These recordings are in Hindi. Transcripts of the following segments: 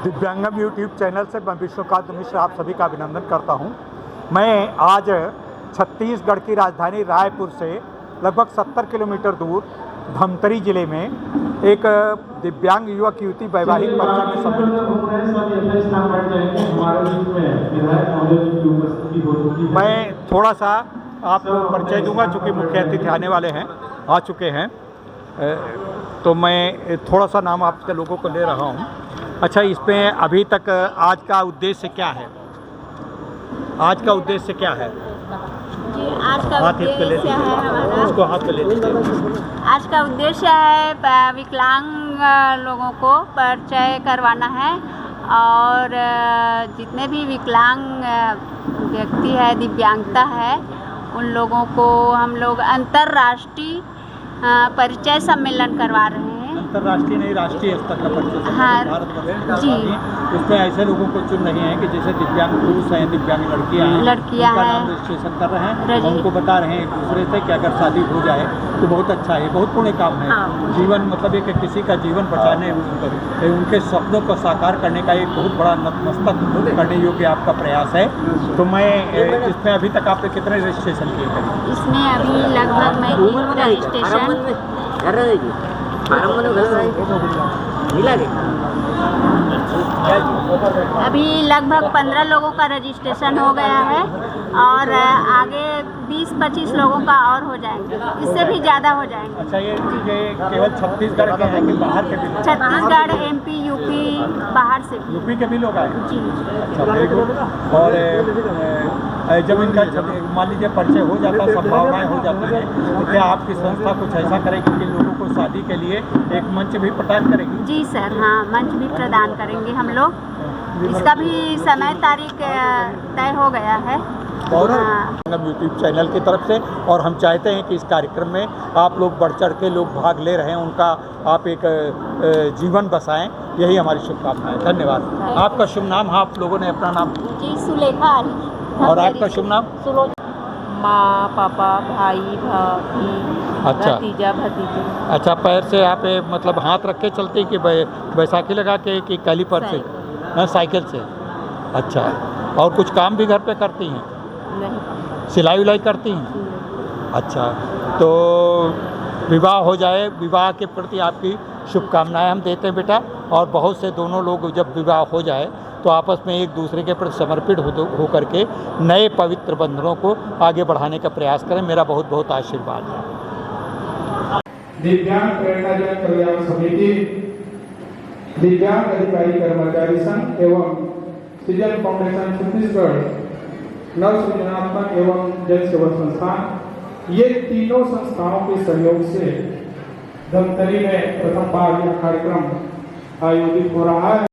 दिव्यांगम यूट्यूब चैनल से मैं विश्वकांत मिश्र आप सभी का अभिनंदन करता हूं। मैं आज छत्तीसगढ़ की राजधानी रायपुर से लगभग 70 किलोमीटर दूर धमतरी जिले में एक दिव्यांग युवक युवती वैवाहिक परिचय में सम्मिलित हूँ। मैं थोड़ा सा आपको परिचय दूंगा, चूँकि मुख्य अतिथि आने वाले हैं, आ चुके हैं, तो मैं थोड़ा सा नाम आपके लोगों को ले रहा हूँ। अच्छा, इसमें अभी तक आज का उद्देश्य क्या है? आज का उद्देश्य क्या है? जी, आज का उद्देश्य है हमारा, उसको हाथ पे ले लीजिए। आज का उद्देश्य है विकलांग लोगों को परिचय करवाना है और जितने भी विकलांग व्यक्ति है, दिव्यांगता है, उन लोगों को हम लोग अंतर्राष्ट्रीय परिचय सम्मेलन करवा रहे हैं। अंतर्राष्ट्रीय नहीं, राष्ट्रीय स्तर का परिचय। हाँ भारत भर जी। उसमें ऐसे लोगों को चुन रहे हैं कि जैसे दिव्यांग पुरुष हैं, दिव्यांग लड़कियां हैं, उनका नाम रजिस्ट्रेशन कर रहे हैं, उनको बता रहे हैं एक दूसरे से कि अगर शादी हो जाए तो बहुत अच्छा है, बहुत पुण्य काम है। हाँ। जीवन मतलब एक किसी का जीवन बचाने, उनके सपनों को साकार करने का एक बहुत बड़ा नतमस्तक करने योग्य आपका प्रयास है। तो मैं इसमें अभी तक आपने कितने रजिस्ट्रेशन किए हैं? इसमें अभी लगभग मैं अभी लगभग 15 लोगों का रजिस्ट्रेशन हो गया है और आगे 20-25 लोगों का और हो जाएंगे, इससे भी ज़्यादा हो जाएंगे। अच्छा, ये केवल छत्तीसगढ़ के हैं कि बाहर के भी? छत्तीसगढ़, MP, यूपी, बाहर से भी। यूपी के भी लोग आए? जी। अच्छा, वेरी गुड। और जब इनका मान लीजिए परिचय हो जाता है, संभावनाएं हो जाती हैं, तो क्या आपकी संस्था कुछ ऐसा करेगी कि लोगों को शादी के लिए एक मंच भी प्रदान करेगी? जी सर, हाँ, मंच भी प्रदान करेंगे हम लोग। इसका भी समय तारीख तय हो गया है और हाँ। यूट्यूब चैनल की तरफ से, और हम चाहते हैं कि इस कार्यक्रम में आप लोग बढ़ चढ़ के लोग भाग ले रहे हैं, उनका आप एक जीवन बसाएं, यही हमारी शुभकामनाएं। धन्यवाद। आपका शुभ नाम? हाँ, आप लोगों ने अपना नाम? जी, सुलेखा अली। और आपका शुभ नाम? माँ, पापा, भाई, भाभी, अच्छा, भतीजा, भतीजी। अच्छा, पैर से आप मतलब हाथ रख के चलते कि बैसाखी लगा के कि कैलीपर से? हाँ, साइकिल से। अच्छा, और कुछ काम भी घर पे करती हैं? नहीं। सिलाई उलाई करती हैं? अच्छा, तो विवाह हो जाए, विवाह के प्रति आपकी शुभकामनाएं हम देते हैं बेटा। और बहुत से दोनों लोग जब विवाह हो जाए तो आपस में एक दूसरे के प्रति समर्पित हो करके नए पवित्र बंधनों को आगे बढ़ाने का प्रयास करें। मेरा बहुत बहुत आशीर्वाद है। दिव्यांग प्रेरणा जन कल्याण समिति, दिव्यांग अधिकारी कर्मचारी संघ एवं सृजन फाउंडेशन छत्तीसगढ़, नव सृजनात्मक एवं जन सेवा संस्थान, ये तीनों संस्थाओं के सहयोग से धमतरी में प्रथम बार यह कार्यक्रम आयोजित हो रहा है।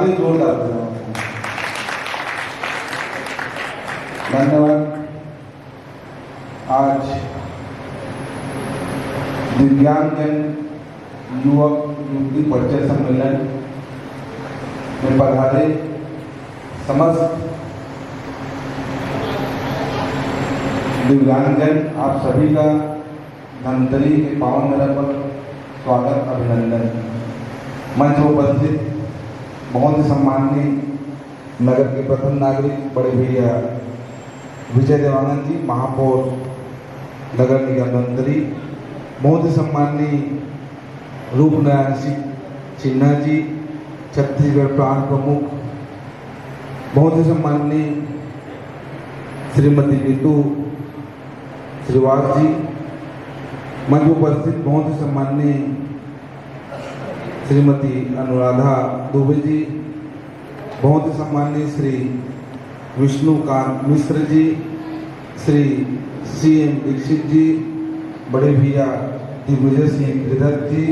ताली जोरदार बजाओ। धन्यवाद। आज दिव्यांगजन युवक युवती परिचय सम्मेलन में पधारे समस्त दिव्यांगजन, आप सभी का धमतरी के पावन धरा पर स्वागत, अभिनंदन। मंच में उपस्थित बहुत ही सम्माननीय नगर के प्रथम नागरिक बड़े भैया विजय देवानंद जी, महापौर नगर निगम धमतरी, बहुत ही सम्माननीय रूपनारायण सिंह सिन्हा जी, छत्तीसगढ़ प्रांत प्रमुख, बहुत ही सम्माननीय श्रीमती नीतू श्रीवास जी, मंच उपस्थित बहुत ही सम्माननीय श्रीमती अनुराधा दुबे जी, बहुत ही सम्माननीय श्री विष्णुकांत मिश्र जी, श्री CM दीक्षित जी, बड़े भैया दिग्विजय सिंह गिरधर जी,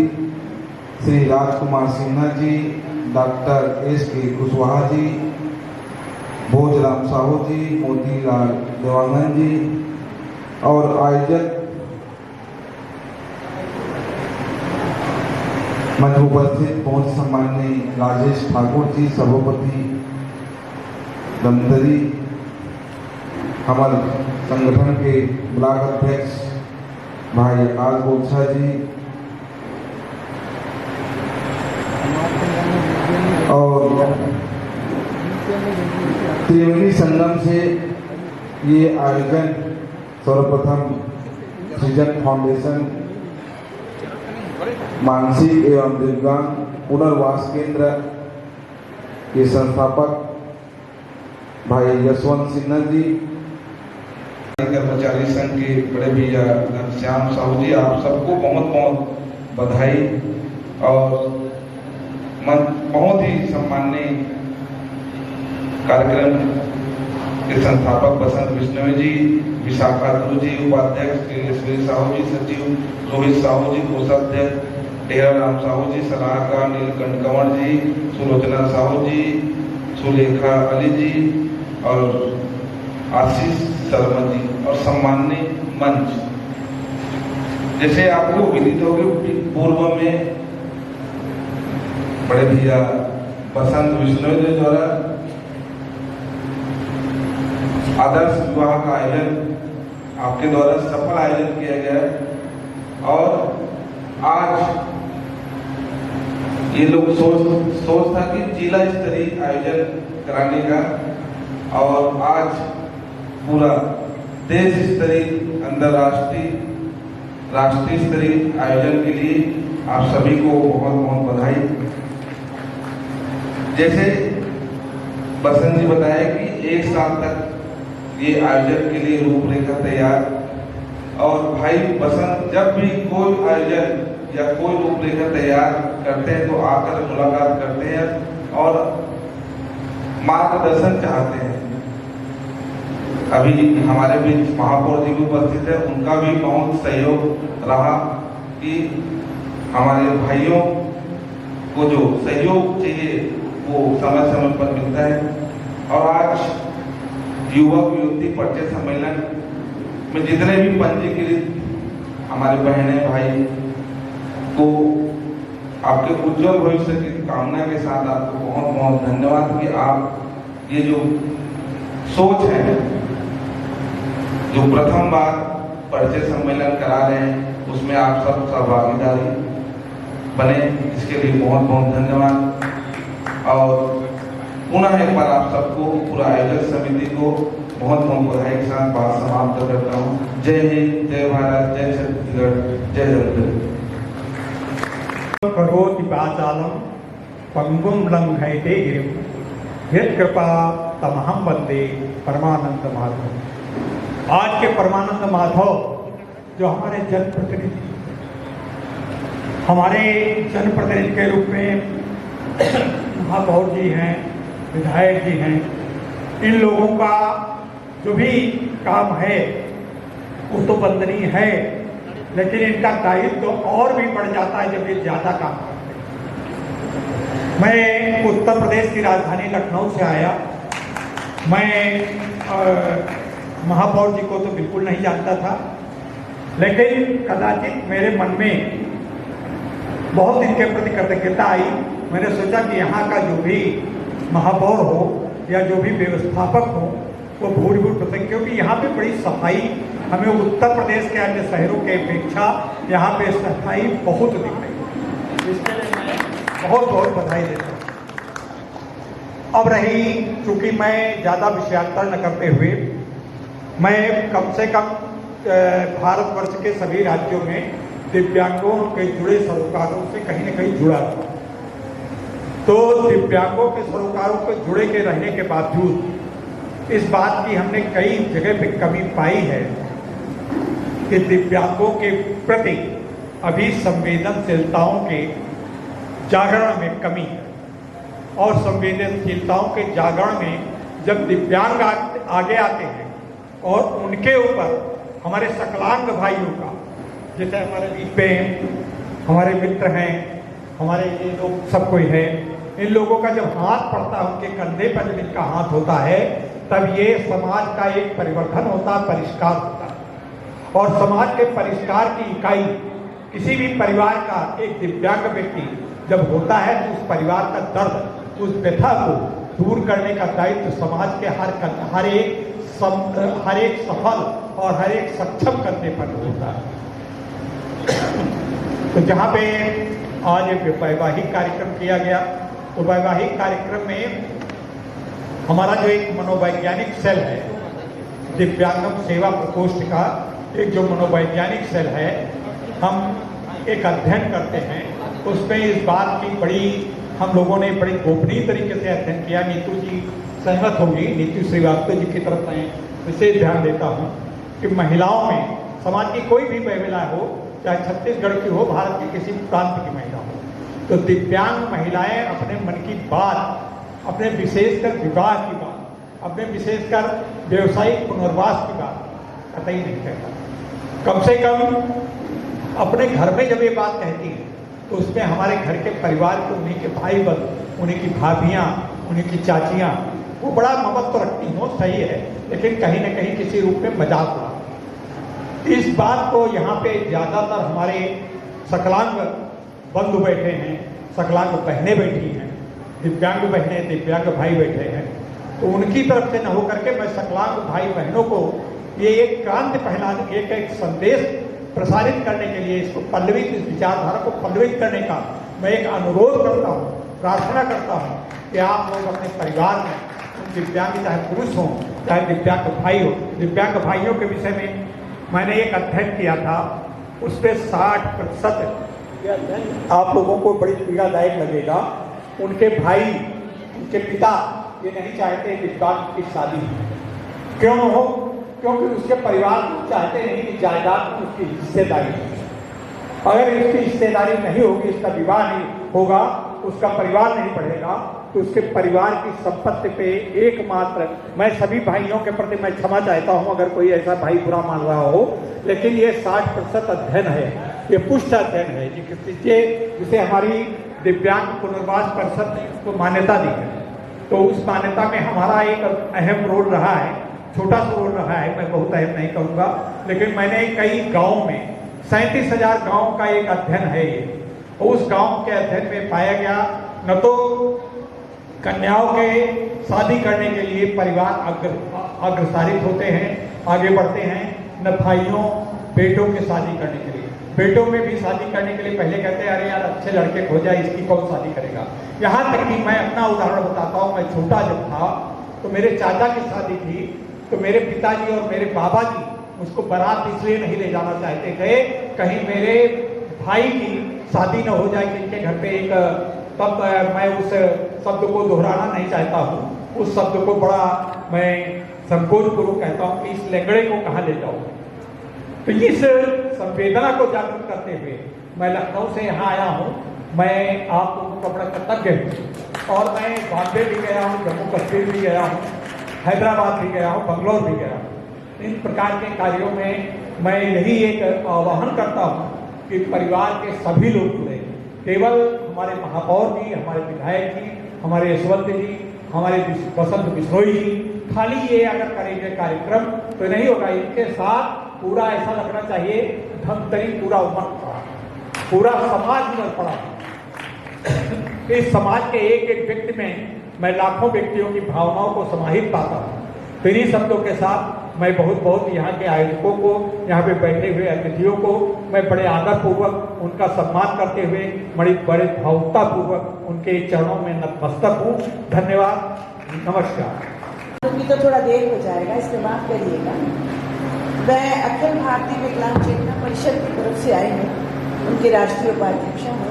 श्री राजकुमार सिन्हा जी, डॉक्टर SK कुशवाहा जी, भोजराम साहू जी, मोतीलाल देवानंद जी और आयोजक मंच उपस्थित बहुत सम्माननीय राजेश ठाकुर जी, सभापति धमतरी, हमारे संगठन के ब्लॉक अध्यक्ष भाई आकाश गोक्षा जी और त्रिवेणी संगम से ये आयोजन सर्वप्रथम सृजन फाउंडेशन मानसिक एवं दिव्यांग पुनर्वास केंद्र के संस्थापक भाई यशवंत सिन्हा जी, कर्मचारी संघ के बड़े भैया घनश्याम साहू जी, आप सबको बहुत बहुत बधाई। और बहुत ही सम्माननीय कार्यक्रम के संस्थापक बसंत विष्णु जी, विशाखा गुरु जी, उपाध्यक्ष नीलेश्वरी साहू जी, सचिव रोहित साहू जी, कोषाध्यक्ष डेरा राम साहू जी, सलाहकार नीलकंठ कंवर जी, सुलोचना साहू जी, सुलेखा अली जी और आशीष शर्मा जी और सम्माननीय मंच। जैसे आपको विदित होगी, पूर्व में बड़े भैया बसंत विष्णु जी द्वारा आदर्श विवाह का आयोजन आपके द्वारा सफल आयोजन किया गया और आज ये लोग सोच था कि जिला स्तरीय आयोजन कराने का, और आज पूरा देश स्तरीय, अंतर्राष्ट्रीय, राष्ट्रीय स्तरीय आयोजन के लिए आप सभी को बहुत बहुत बधाई। जैसे बसंत जी बताया कि 1 साल तक ये आयोजन के लिए रूपरेखा तैयार, और भाई बसंत जब भी कोई आयोजन या कोई रूपरेखा तैयार करते हैं तो आकर मुलाकात करते हैं और मार्गदर्शन चाहते हैं। अभी हमारे बीच महापौर जी भी उपस्थित है, उनका भी बहुत सहयोग रहा कि हमारे भाइयों को जो सहयोग चाहिए वो समय समय पर मिलता है। और आज युवक युवती परिचय सम्मेलन में जितने भी पंजीकृत हमारे बहनें भाई को आपके उज्जवल भविष्य की कामना के साथ आपको बहुत बहुत धन्यवाद कि आप ये जो सोच है, जो प्रथम बार परिचय सम्मेलन करा रहे हैं, उसमें आप सब सहभागीदारी बने, इसके लिए बहुत बहुत धन्यवाद। और पुनः एक बार आप सबको, पूरा आयोजक समिति को बहुत बहुत बधाई के साथ बात समाप्त करता हूँ। जय हिंद, जय भारत, जय छत्तीसगढ़, जय धमतरी। करोति पाचालं पंगुं लंघयते गिरिं यत्कृपा तमहं वंदे परमानंद माधव। आज के परमानंद माधव जो हमारे जनप्रतिनिधि के रूप में महापौर जी हैं, विधायक जी हैं, इन लोगों का जो भी काम है वो तो वंदनीय है, लेकिन इनका दायित्व तो और भी बढ़ जाता है जब ये ज़्यादा काम करते हैं। मैं उत्तर प्रदेश की राजधानी लखनऊ से आया। मैं महापौर जी को तो बिल्कुल नहीं जानता था, लेकिन कदाचित मेरे मन में बहुत इनके प्रति कृतज्ञता आई। मैंने सोचा कि यहाँ का जो भी महापौर हो या जो भी व्यवस्थापक हो वो भूरिभूत प्रसन्न, क्योंकि यहाँ पे बड़ी सफाई हमें उत्तर प्रदेश के अन्य शहरों के अपेक्षा यहाँ पे सफाई बहुत दिख रही है। इसके लिए मैं बहुत बहुत बधाई देता हूँ। अब रही, चूँकि मैं ज़्यादा विषयांतर न करते हुए मैं कम से कम भारतवर्ष के सभी राज्यों में दिव्यांगों के जुड़े सरोकारों से कहीं न कहीं जुड़ा था। तो दिव्यांगों के सरोकारों के जुड़े के रहने के बावजूद इस बात की हमने कई जगह पे कमी पाई है कि दिव्यांगों के प्रति अभी संवेदनशीलताओं के जागरण में कमी है। और संवेदनशीलताओं के जागरण में जब दिव्यांग आगे आते हैं और उनके ऊपर हमारे सकलांग भाइयों का, जैसे हमारे बीच में हमारे मित्र हैं, हमारे ये लोग सब कोई है, इन लोगों का जब हाथ पड़ता है, उनके कंधे पर जब इनका हाथ होता है, तब ये समाज का एक परिवर्तन होता है, परिष्कार होता है। और समाज के परिष्कार की इकाई किसी भी परिवार का एक दिव्यांग व्यक्ति जब होता है तो उस परिवार का दर्द, उस व्यथा को दूर करने का दायित्व समाज के हर एक सफल और हर एक सक्षम करने पर होता है। तो जहाँ पे आज एक वैवाहिक कार्यक्रम किया गया, तो वैवाहिक कार्यक्रम में हमारा जो एक मनोवैज्ञानिक सेल है, दिव्यांगम सेवा प्रकोष्ठ का एक जो मनोवैज्ञानिक सेल है, हम एक अध्ययन करते हैं। उसमें इस बात की बड़ी हम लोगों ने बड़ी गोपनीय तरीके से अध्ययन किया। नीतू जी सहमत होगी, नीतू श्रीवास्तव जी की तरफ मैं विशेष ध्यान देता हूँ कि महिलाओं में, समाज की कोई भी महिला हो, चाहे छत्तीसगढ़ की हो, भारत के किसी प्रांत की महिला हो, तो दिव्यांग महिलाएं अपने मन की बात, अपने विशेषकर विवाह की बात, अपने विशेषकर व्यवसायिक पुनर्वास की बात कतई नहीं कहता। कम से कम अपने घर में जब ये बात कहती है तो उसमें हमारे घर के परिवार के, उन्हीं के भाई बंद, उन्हीं की भाभियाँ, उन्हीं की चाचियाँ, वो बड़ा ममत्व रखती हो, सही है, लेकिन कहीं न कहीं किसी रूप में मजाक उड़ा। इस बात को यहाँ पे ज़्यादातर हमारे सकलांग बंधु बैठे हैं, सकलांग बहनें बैठी हैं, दिव्यांग बहनें, दिव्यांग भाई बैठे हैं, तो उनकी तरफ से न हो करके मैं सकलांग भाई बहनों को ये एक क्रांति फैलाने, एक संदेश प्रसारित करने के लिए, इसको पल्लवित, इस विचारधारा को पल्लवित करने का मैं एक अनुरोध करता हूँ, प्रार्थना करता हूँ कि आप लोग अपने परिवार में दिव्यांग, चाहे पुरुष हों चाहे दिव्यांग भाई हो, दिव्यांग भाइयों के विषय में मैंने एक अध्ययन किया था। उसमें 60% आप लोगों को बड़ी पीड़ादायक लगेगा। उनके भाई, उनके पिता ये नहीं चाहते दिव्यांग की शादी। क्यों हो? क्योंकि उसके परिवार को चाहते नहीं कि जायदाद में उसकी हिस्सेदारी हो। अगर इसकी हिस्सेदारी नहीं होगी, इसका विवाह नहीं होगा, उसका परिवार नहीं बढ़ेगा, तो उसके परिवार की संपत्ति पे एकमात्र, मैं सभी भाइयों के प्रति मैं क्षमा चाहता हूं अगर कोई ऐसा भाई बुरा मान रहा हो, लेकिन ये 60% अध्ययन है, ये पुष्ट अध्ययन है जिसे हमारी दिव्यांग पुनर्वास परिषद ने उसको मान्यता दी है। तो उस मान्यता में हमारा एक अहम रोल रहा है, छोटा सा रोल रहा है, मैं बहुत अहम नहीं कहूँगा, लेकिन मैंने कई गाँव में 37,000 गाँव का एक अध्ययन है ये। उस गांव के अध्ययन में पाया गया न तो कन्याओं के शादी करने के लिए परिवार अग्रसारित होते हैं, आगे बढ़ते हैं, न भाइयों बेटों के शादी करने के लिए। बेटों में भी शादी करने के लिए पहले कहते हैं अरे यार अच्छे लड़के खो जाए, इसकी कौन शादी करेगा। यहाँ तक कि मैं अपना उदाहरण बताता हूँ, मैं छोटा जब था तो मेरे चाचा की शादी थी, तो मेरे पिताजी और मेरे बाबा जी मुझको बारात इसलिए नहीं ले जाना चाहते थे कहीं मेरे भाई की शादी न हो जाए कि इनके घर पे एक, तब मैं उस शब्द को दोहराना नहीं चाहता हूँ, उस शब्द को बड़ा मैं संकोचपूर्वक कहता हूँ कि इस लेंगड़े को कहाँ ले जाओ। तो इस संवेदना को जागरूक करते हुए मैं लखनऊ से यहाँ आया हूँ। मैं आप लोगों का बड़ा कृतज्ञ हूँ और मैं बॉम्बे भी गया हूँ, जम्मू कश्मीर भी गया हूँ, हैदराबाद भी गया हूँ, बंगलौर भी गया हूँ। इन प्रकार के कार्यों में मैं यही एक आह्वान करता हूँ कि परिवार के सभी लोग जुड़े, केवल हमारे महापौर जी, हमारे विधायक जी, हमारे यशवंत जी, हमारे बसंत बिश्नोई जी खाली ये अगर करेंगे कार्यक्रम तो नहीं होगा। इनके साथ पूरा ऐसा लगना चाहिए धमतरी पूरा उमड़ पड़ा, पूरा समाज उमड़ पड़ा। इस समाज के एक एक व्यक्ति में मैं लाखों व्यक्तियों की भावनाओं को समाहित पाता हूँ। तो इन्हीं शब्दों के साथ मैं बहुत बहुत यहाँ के आयोजकों को, यहाँ पे बैठे हुए अतिथियों को मैं बड़े आदरपूर्वक उनका सम्मान करते हुए बड़े भावुकतापूर्वक उनके चरणों में नतमस्तक हूँ। धन्यवाद, नमस्कार। क्योंकि तो थोड़ा देर हो जाएगा, इससे माफ करिएगा। मैं अखिल भारतीय विकलांग चेतना परिषद की तरफ से आई हूँ, उनकी राष्ट्रीय उपाध्यक्ष हूँ।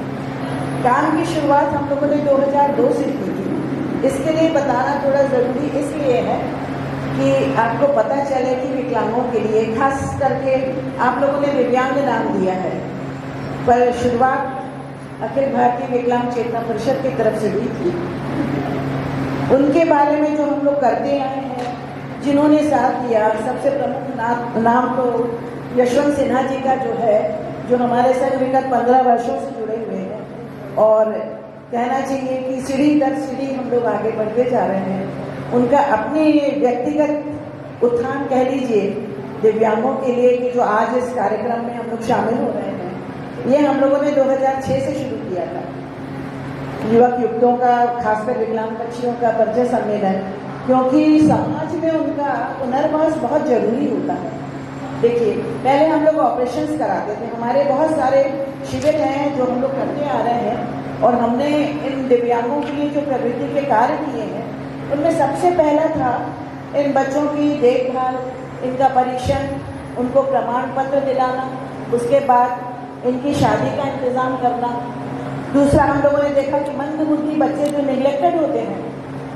काम की शुरुआत हम लोगों ने 2002 से की थी। इसके लिए बताना थोड़ा ज़रूरी इसलिए है कि आपको पता चले कि विकलांगों के लिए, खास करके आप लोगों ने दिव्यांग नाम दिया है, पर शुरुआत अखिल भारतीय विकलांग चेतना परिषद की तरफ से हुई थी। उनके बारे में जो हम लोग करते आए हैं, जिन्होंने साथ दिया, सबसे प्रमुख नाम तो यशवंत सिन्हा जी का जो है, जो हमारे संग विगत 15 वर्षों से जुड़े हुए हैं। और कहना चाहिए कि सीढ़ी दर सीढ़ी हम लोग आगे बढ़ते जा रहे हैं। उनका अपने व्यक्तिगत उत्थान कह लीजिए दिव्यांगों के लिए कि जो आज इस कार्यक्रम में हम लोग शामिल हो रहे हैं, ये हम लोगों ने 2006 से शुरू किया था। युवक युवतियों का, खासकर विकलांग बच्चियों का परिचय सम्मेलन, क्योंकि समाज में उनका पुनर्वास बहुत जरूरी होता है। देखिए, पहले हम लोग ऑपरेशंस कराते थे, हमारे बहुत सारे शिविर हैं जो हम लोग करते आ रहे हैं, और हमने इन दिव्यांगों के लिए जो प्रवृत्ति के कार्य किए हैं, उनमें सबसे पहला था इन बच्चों की देखभाल, इनका परीक्षण, उनको प्रमाण पत्र दिलाना, उसके बाद इनकी शादी का इंतज़ाम करना। दूसरा, हम लोगों ने देखा कि मंदबुद्धि बच्चे जो निगलेक्टेड होते हैं,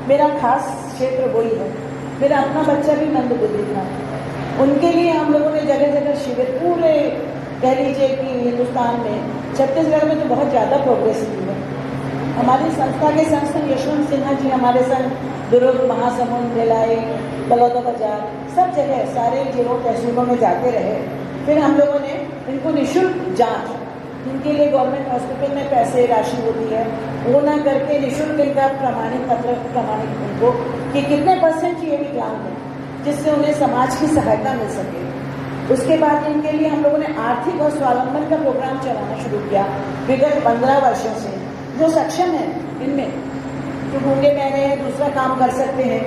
मेरा खास क्षेत्र वही है, मेरा अपना बच्चा भी मंदबुद्धि था, उनके लिए हम लोगों ने जगह जगह शिविर, पूरे कह लीजिए कि हिंदुस्तान में, छत्तीसगढ़ में तो बहुत ज़्यादा प्रोग्रेस की है। हमारी संस्था के संस्थान यशवंत सिन्हा जी हमारे संग दुर्ग, महासमुंद, भिलाई, बलौदाबाजार, सब जगह सारे जिलों तहसीलों में जाते रहे। फिर हम लोगों ने इनको निःशुल्क जांच, जिनके लिए गवर्नमेंट हॉस्पिटल में पैसे राशि होती है, वो ना करके निःशुल्क इनका प्रमाणित उनको कि कितने % ये विकलांग है, जिससे उन्हें समाज की सहायता मिल सके। उसके बाद इनके लिए हम लोगों ने आर्थिक और स्वावलंबन का प्रोग्राम चलाना शुरू किया विगत 15 वर्षों से। जो सक्षम है इनमें, जो गूंगे बहरे हैं, दूसरा काम कर सकते हैं,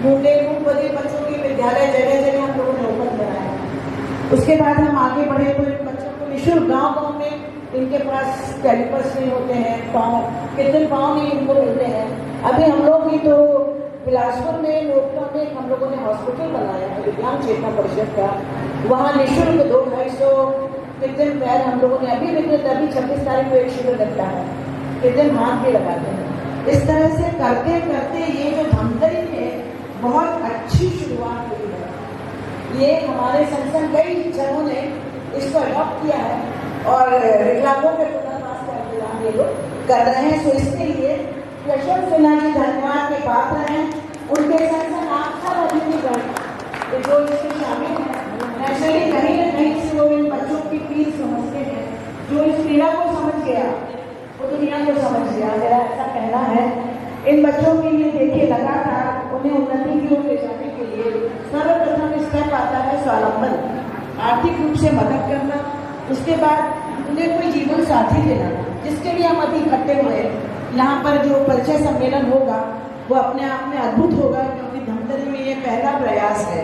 गूंगे मूंगफली बच्चों के विद्यालय जगह जगह हम लोगों ने ओपन कराया। उसके बाद हम आगे बढ़े तो इन बच्चों को निःशुल्क गाँव में इनके पास कैलिपर्स नहीं होते हैं, पाँव कितने पाँव नहीं इनको मिलते हैं। अभी हम लोग ही तो बिलासपुर में लोकला में हम लोगों ने हॉस्पिटल बनाया है विकलांग चेतना परिषद का, वहाँ निःशुल्क 200-250 कितने पैर हम लोगों ने अभी 26 तारीख को एक शिविर लगता है, कितने हाथ भी लगाते हैं। इस तरह से करते करते ये जो धमतरी है, बहुत अच्छी शुरुआत हुई है। ये हमारे संस्थान कई जनों ने इसको अडॉप्ट किया है और विकलांगों के पुनर्वास का इंतजाम ये लोग कर रहे हैं। सो इसके लिए यशवंत सिन्हा जी धन्यवाद के पात्र हैं। उनके संग आप सब अतिथिगण जो इसमें शामिल हैं, नेचुरली कहीं न कहीं से वो इन बच्चों की पीड़ समझते हैं। जो इस पीड़ा को समझ गया वो दुनिया को समझ गया, मेरा ऐसा कहना है। इन बच्चों के लिए देखिए, लगातार उन्हें उन्नति की ओर ले जाने के लिए सर्वप्रथम स्टेप आता है स्वावलंबन, आर्थिक रूप से मदद करना। उसके बाद उन्हें कोई जीवन साथी देना, जिसके लिए हम अभी इकट्ठे हुए। यहाँ पर जो परिचय सम्मेलन होगा वो अपने आप में अद्भुत होगा, क्योंकि धमतरी में ये पहला प्रयास है।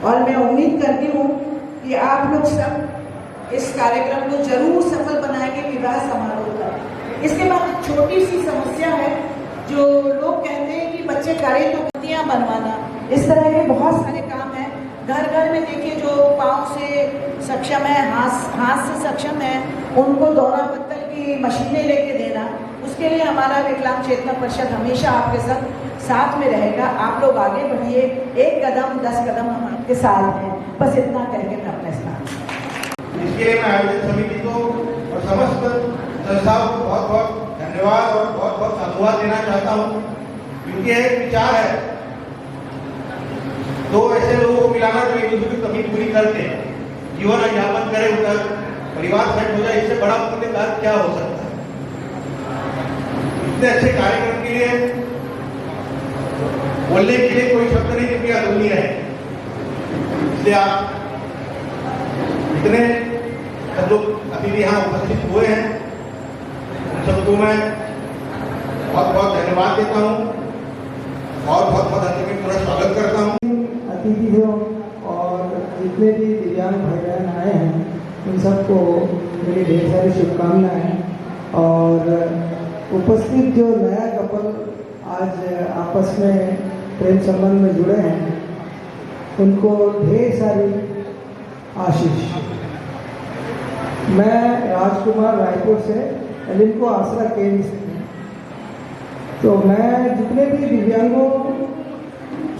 और मैं उम्मीद करती हूँ कि आप लोग सब इस कार्यक्रम को जरूर सफल बनाएंगे विवाह समारोह का। इसके बाद एक छोटी सी समस्या है, जो लोग कहते हैं कि बच्चे करें तो कुतियाँ बनवाना, इस तरह के बहुत सारे काम हैं। घर घर में देखिए, जो पाँव से सक्षम है, हाथ से सक्षम है, उनको दौरा पत्तल की मशीनें लेके देना। उसके लिए हमारा विकलांग चेतना परिषद हमेशा आपके साथ में रहेगा। आप लोग आगे बढ़िए, 1 कदम 10 कदम हम आपके साथ हैं। बस इतना कहकर मैं अपने स्थान। इसके लिए मैं आयोजक समिति को और समस्त संस्थाओं को बहुत बहुत धन्यवाद और बहुत बहुत साधुवाद देना चाहता हूँ, क्योंकि यह एक विचार है। तो ऐसे लोगों को मिलाना जो एक दूसरे की कमी पूरी करते हैं, जीवन यापन करें, उनका परिवार सेट हो जाए, इससे बड़ा पुण्य कार्य क्या हो सकता है। इतने अच्छे कार्यक्रम के लिए बोलने के लिए कोई शब्द नहीं, क्योंकि अधूरी है। इसलिए आप इतने सब लोग अतिथि यहाँ उपस्थित हुए हैं, सबको मैं बहुत बहुत धन्यवाद देता हूँ और बहुत बहुत अंत में पूरा स्वागत करता हूँ। अतिथियों और जितने भी दिव्यांग भाई बहन आए हैं उन सबको मेरी ढेर सारी शुभकामनाएं। और उपस्थित जो नया कपल आज आपस में प्रेम संबंध में जुड़े हैं उनको ढेर सारी आशीष। मैं राजकुमार रायपुर से एलिनको आसरा केंद्र से, तो मैं जितने भी दिव्यांगों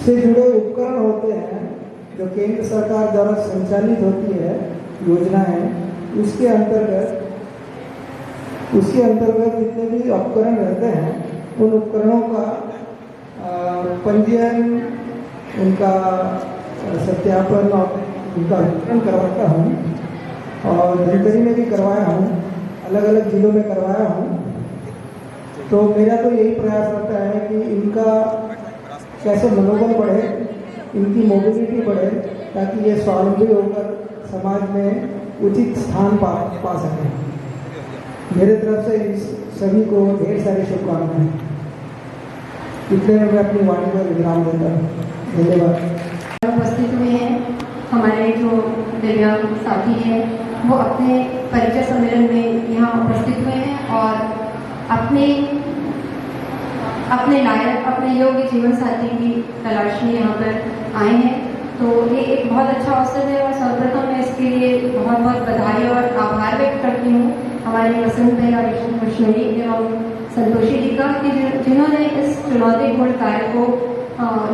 से जुड़े उपकरण होते हैं जो केंद्र सरकार द्वारा संचालित होती है योजनाएं, उसके अंतर्गत जितने भी उपकरण रहते हैं उन उपकरणों का पंजीयन, उनका सत्यापन और उनका वितरण करवाता हूँ और धनकरी में भी करवाया हूँ, अलग अलग जिलों में करवाया हूँ। तो मेरा तो यही प्रयास रहता है कि इनका कैसे मनोबल बढ़े, इनकी मोबिलिटी बढ़े, ताकि ये स्वावलंबी होकर समाज में उचित स्थान पा सकें। मेरे तरफ से इस सभी को ढेर सारी शुभकामनाएं। इतने में मैं अपनी वाणी को विराम देता हूँ। धन्यवाद। उपस्थित हुए हैं हमारे जो दिव्यांग साथी हैं, वो अपने परिचय सम्मेलन में यहाँ उपस्थित हुए हैं और अपने लायक, अपने योग्य जीवन साथी की तलाश में यहाँ पर आए हैं। तो ये एक बहुत अच्छा अवसर है और सर्वप्रथम मैं इसके लिए बहुत बहुत बधाई और आभार व्यक्त करती हूँ हमारे वसंत भैया विष्णुरी एवं संतोषी जी का, कि जिन्होंने इस चुनौतीपूर्ण कार्य को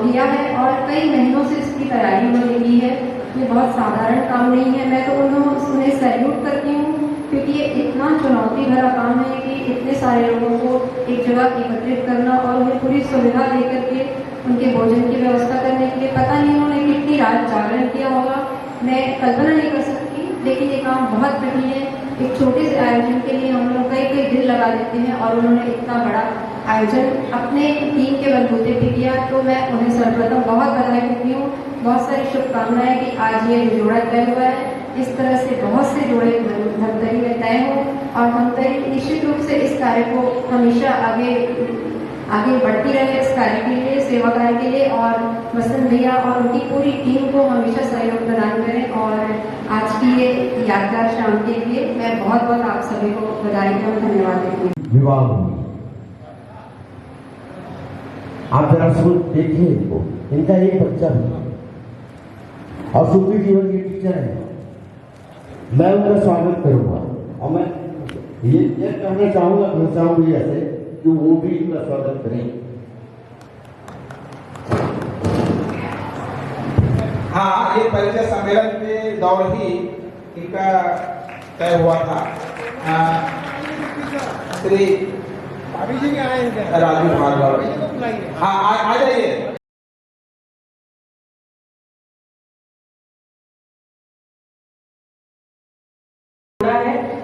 लिया है और कई महीनों से इसकी तैयारी उन्होंने की है। ये बहुत साधारण काम नहीं है। मैं तो उन्हें सैल्यूट करती हूँ, क्योंकि ये इतना चुनौती भरा काम है कि इतने सारे लोगों को एक जगह एकत्रित करना और उन्हें पूरी सुविधा देकर के उनके भोजन की व्यवस्था करने के लिए पता नहीं उन्होंने कितनी रात जागरण किया होगा, मैं कल्पना नहीं कर सकती। लेकिन ये काम बहुत कठिन है। एक छोटे से आयोजन के लिए हम लोग कई दिन लगा देते हैं और उन्होंने इतना बड़ा आयोजन अपने टीम के बलबूते पे किया। तो मैं उन्हें सर्वप्रथम बहुत बधाई देती हूँ, बहुत सारी शुभकामनाएं कि आज ये जोड़ा तय हुआ है। इस तरह से बहुत से जोड़े धमतरी में तय हो और धमतरी निश्चित रूप से इस कार्य को हमेशा आगे बढ़ती रहे, इस कार्य के लिए, सेवा कार्य के लिए। और वसंत भैया और उनकी पूरी टीम को हमेशा सहयोग प्रदान करें। और आज की ये यादगार शाम के लिए मैं बहुत बहुत आप सभी को बधाई और धन्यवाद देती हूँ। विवाह आप जरा सोच देखिए इनको, इनका एक बच्चा भी और सुखी जीवन की टीचर है। मैं उनका स्वागत करूंगा और मैं ये कहना चाहूंगा घनश्याम भैया से कि वो भी इनका स्वागत करें। हाँ, ये परिचय सम्मेलन के दौर ही इनका तय हुआ था। श्री राजू भार्गव, हाँ आ जाइए।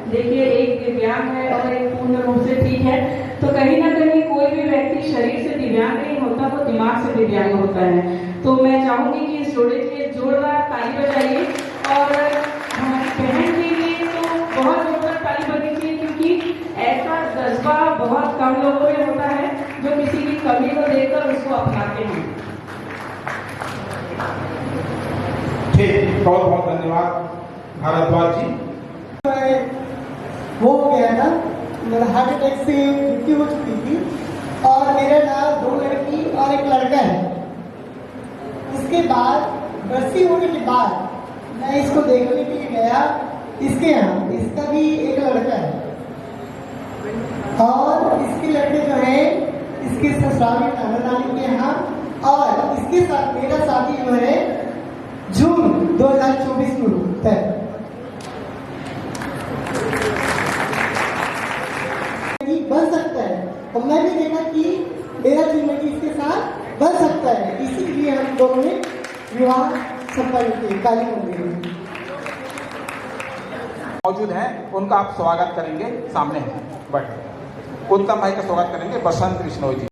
देखिए, एक दिव्यांग है और एक पूर्ण रूप से ठीक है, तो कहीं ना कहीं कोई भी व्यक्ति शरीर से दिव्यांग नहीं होता, वो दिमाग से दिव्यांग होता है। तो मैं चाहूंगी कि इस जोड़े के लिए जोरदार ताली बजाइए और हमारी बहन के लिए तो बहुत जोरदार ताली बजनी चाहिए, क्योंकि ऐसा जज्बा बहुत कम लोगों में होता है जो किसी की कमी को देखकर उसको अपनाते हैं। ठीक, बहुत बहुत धन्यवाद भारद्वाज जी। वो हो गया ना, मेरा हार्ट अटैक से मृत्यु हो चुकी थी और मेरे ना 2 लड़की और 1 लड़का है। उसके बाद बरसी होने के बाद मैं इसको देखने के लिए गया इसके यहाँ। इसका भी 1 लड़का है और इसके लड़के जो है इसके ससुराल में नाना नानी के यहाँ, और इसके साथ मेरा शादी जो है जून 2024 में तय। बन सकता है और मैं भी देखा कि मेरा जिंदगी इसके साथ बन सकता है, इसीलिए हम दोनों ने विवाह संपन्न किए काली मंदिर में। मौजूद हैं, उनका आप स्वागत करेंगे। सामने बैठे। उत्तम भाई का स्वागत करेंगे बसंत कृष्णोई जी।